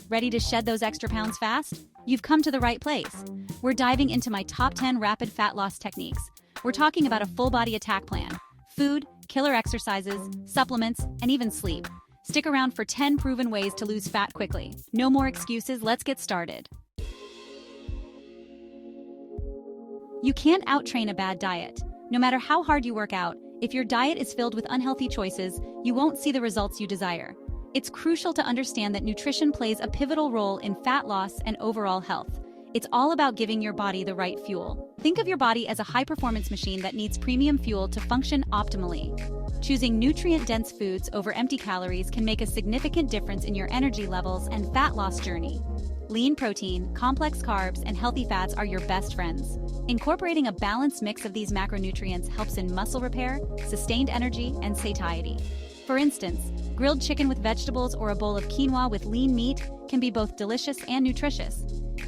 Ready to shed those extra pounds fast? You've come to the right place. We're diving into my top 10 rapid fat loss techniques. We're talking about a full body attack plan: food, killer exercises, supplements, and even sleep. Stick around for 10 proven ways to lose fat quickly. No more excuses, let's get started. You can't out-train a bad diet. No matter how hard you work out, if your diet is filled with unhealthy choices, you won't see the results you desire. It's crucial to understand that nutrition plays a pivotal role in fat loss and overall health. It's all about giving your body the right fuel. Think of your body as a high-performance machine that needs premium fuel to function optimally. Choosing nutrient-dense foods over empty calories can make a significant difference in your energy levels and fat loss journey. Lean protein, complex carbs, and healthy fats are your best friends. Incorporating a balanced mix of these macronutrients helps in muscle repair, sustained energy, and satiety. For instance, grilled chicken with vegetables or a bowl of quinoa with lean meat can be both delicious and nutritious.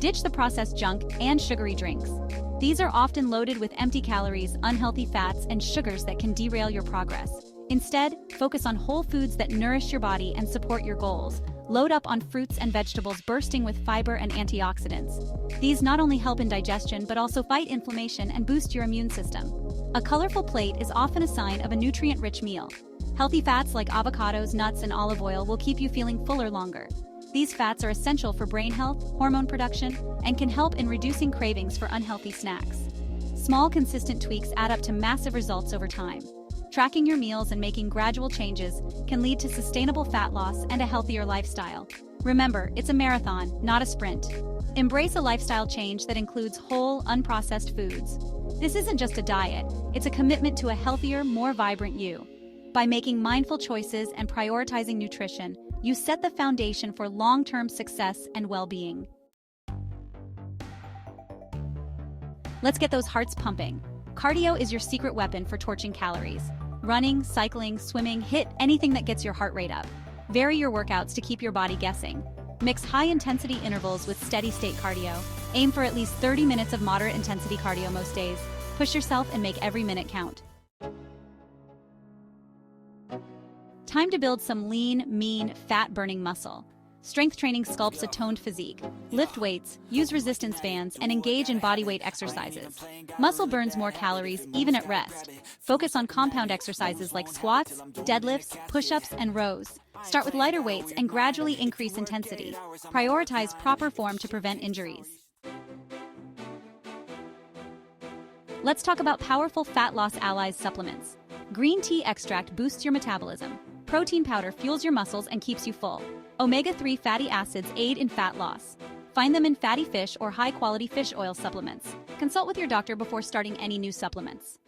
Ditch the processed junk and sugary drinks. These are often loaded with empty calories, unhealthy fats, and sugars that can derail your progress. Instead, focus on whole foods that nourish your body and support your goals. Load up on fruits and vegetables bursting with fiber and antioxidants. These not only help in digestion but also fight inflammation and boost your immune system. A colorful plate is often a sign of a nutrient-rich meal. Healthy fats like avocados, nuts, and olive oil will keep you feeling fuller longer. These fats are essential for brain health, hormone production, and can help in reducing cravings for unhealthy snacks. Small, consistent tweaks add up to massive results over time. Tracking your meals and making gradual changes can lead to sustainable fat loss and a healthier lifestyle. Remember, it's a marathon, not a sprint. Embrace a lifestyle change that includes whole, unprocessed foods. This isn't just a diet, it's a commitment to a healthier, more vibrant you. By making mindful choices and prioritizing nutrition, you set the foundation for long-term success and well-being. Let's get those hearts pumping. Cardio is your secret weapon for torching calories. Running, cycling, swimming, hit anything that gets your heart rate up. Vary your workouts to keep your body guessing. Mix high-intensity intervals with steady-state cardio. Aim for at least 30 minutes of moderate-intensity cardio most days. Push yourself and make every minute count. Time to build some lean, mean, fat-burning muscle. Strength training sculpts a toned physique. Lift weights, use resistance bands, and engage in bodyweight exercises. Muscle burns more calories even at rest. Focus on compound exercises like squats, deadlifts, push-ups, and rows. Start with lighter weights and gradually increase intensity. Prioritize proper form to prevent injuries. Let's talk about powerful fat loss allies supplements. Green tea extract boosts your metabolism. Protein powder fuels your muscles and keeps you full. Omega-3 fatty acids aid in fat loss. Find them in fatty fish or high-quality fish oil supplements. Consult with your doctor before starting any new supplements.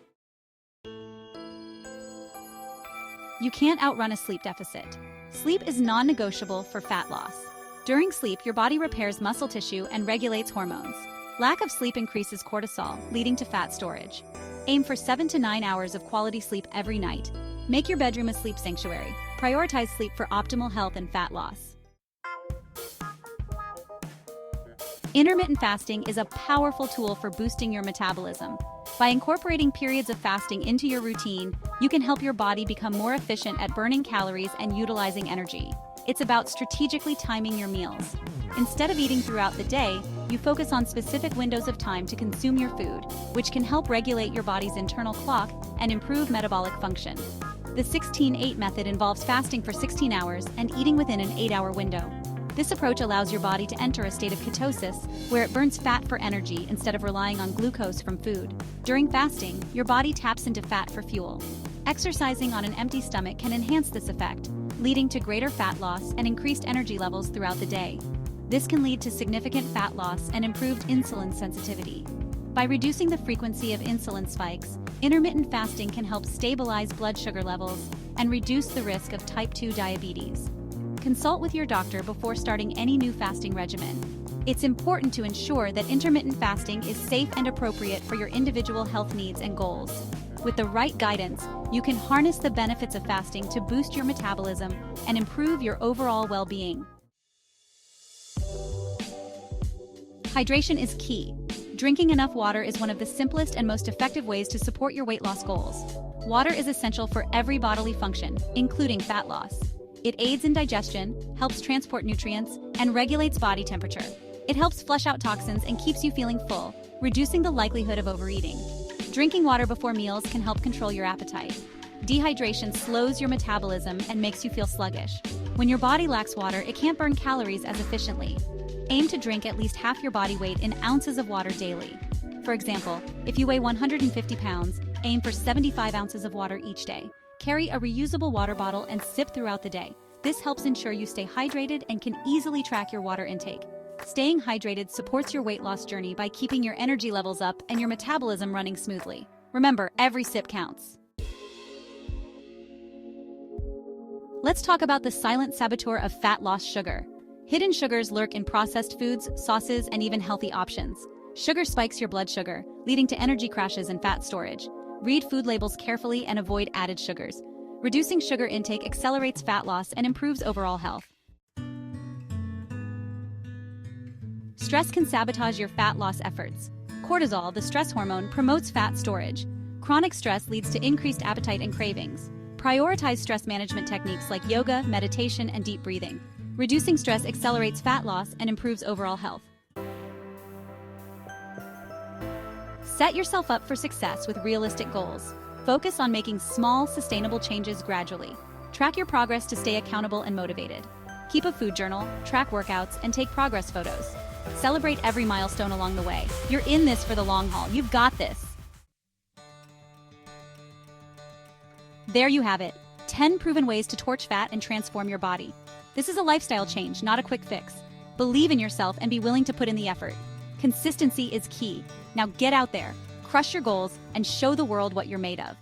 You can't outrun a sleep deficit. Sleep is non-negotiable for fat loss. During sleep, your body repairs muscle tissue and regulates hormones. Lack of sleep increases cortisol, leading to fat storage. Aim for 7 to 9 hours of quality sleep every night. Make your bedroom a sleep sanctuary. Prioritize sleep for optimal health and fat loss. Intermittent fasting is a powerful tool for boosting your metabolism. By incorporating periods of fasting into your routine, you can help your body become more efficient at burning calories and utilizing energy. It's about strategically timing your meals. Instead of eating throughout the day, you focus on specific windows of time to consume your food, which can help regulate your body's internal clock and improve metabolic function. The 16-8 method involves fasting for 16 hours and eating within an 8-hour window. This approach allows your body to enter a state of ketosis, where it burns fat for energy instead of relying on glucose from food. During fasting, your body taps into fat for fuel. Exercising on an empty stomach can enhance this effect, leading to greater fat loss and increased energy levels throughout the day. This can lead to significant fat loss and improved insulin sensitivity. By reducing the frequency of insulin spikes, intermittent fasting can help stabilize blood sugar levels and reduce the risk of type 2 diabetes. Consult with your doctor before starting any new fasting regimen. It's important to ensure that intermittent fasting is safe and appropriate for your individual health needs and goals. With the right guidance, you can harness the benefits of fasting to boost your metabolism and improve your overall well-being. Hydration is key. Drinking enough water is one of the simplest and most effective ways to support your weight loss goals. Water is essential for every bodily function, including fat loss. It aids in digestion, helps transport nutrients, and regulates body temperature. It helps flush out toxins and keeps you feeling full, reducing the likelihood of overeating. Drinking water before meals can help control your appetite. Dehydration slows your metabolism and makes you feel sluggish. When your body lacks water, it can't burn calories as efficiently. Aim to drink at least half your body weight in ounces of water daily. For example, if you weigh 150 pounds, aim for 75 ounces of water each day. Carry a reusable water bottle and sip throughout the day. This helps ensure you stay hydrated and can easily track your water intake. Staying hydrated supports your weight loss journey by keeping your energy levels up and your metabolism running smoothly. Remember, every sip counts. Let's talk about the silent saboteur of fat loss: sugar. Hidden sugars lurk in processed foods, sauces, and even healthy options. Sugar spikes your blood sugar, leading to energy crashes and fat storage. Read food labels carefully and avoid added sugars. Reducing sugar intake accelerates fat loss and improves overall health. Stress can sabotage your fat loss efforts. Cortisol, the stress hormone, promotes fat storage. Chronic stress leads to increased appetite and cravings. Prioritize stress management techniques like yoga, meditation, and deep breathing. Reducing stress accelerates fat loss and improves overall health. Set yourself up for success with realistic goals. Focus on making small, sustainable changes gradually. Track your progress to stay accountable and motivated. Keep a food journal, track workouts, and take progress photos. Celebrate every milestone along the way. You're in this for the long haul. You've got this. There you have it. 10 proven ways to torch fat and transform your body. This is a lifestyle change, not a quick fix. Believe in yourself and be willing to put in the effort. Consistency is key. Now get out there, crush your goals, and show the world what you're made of.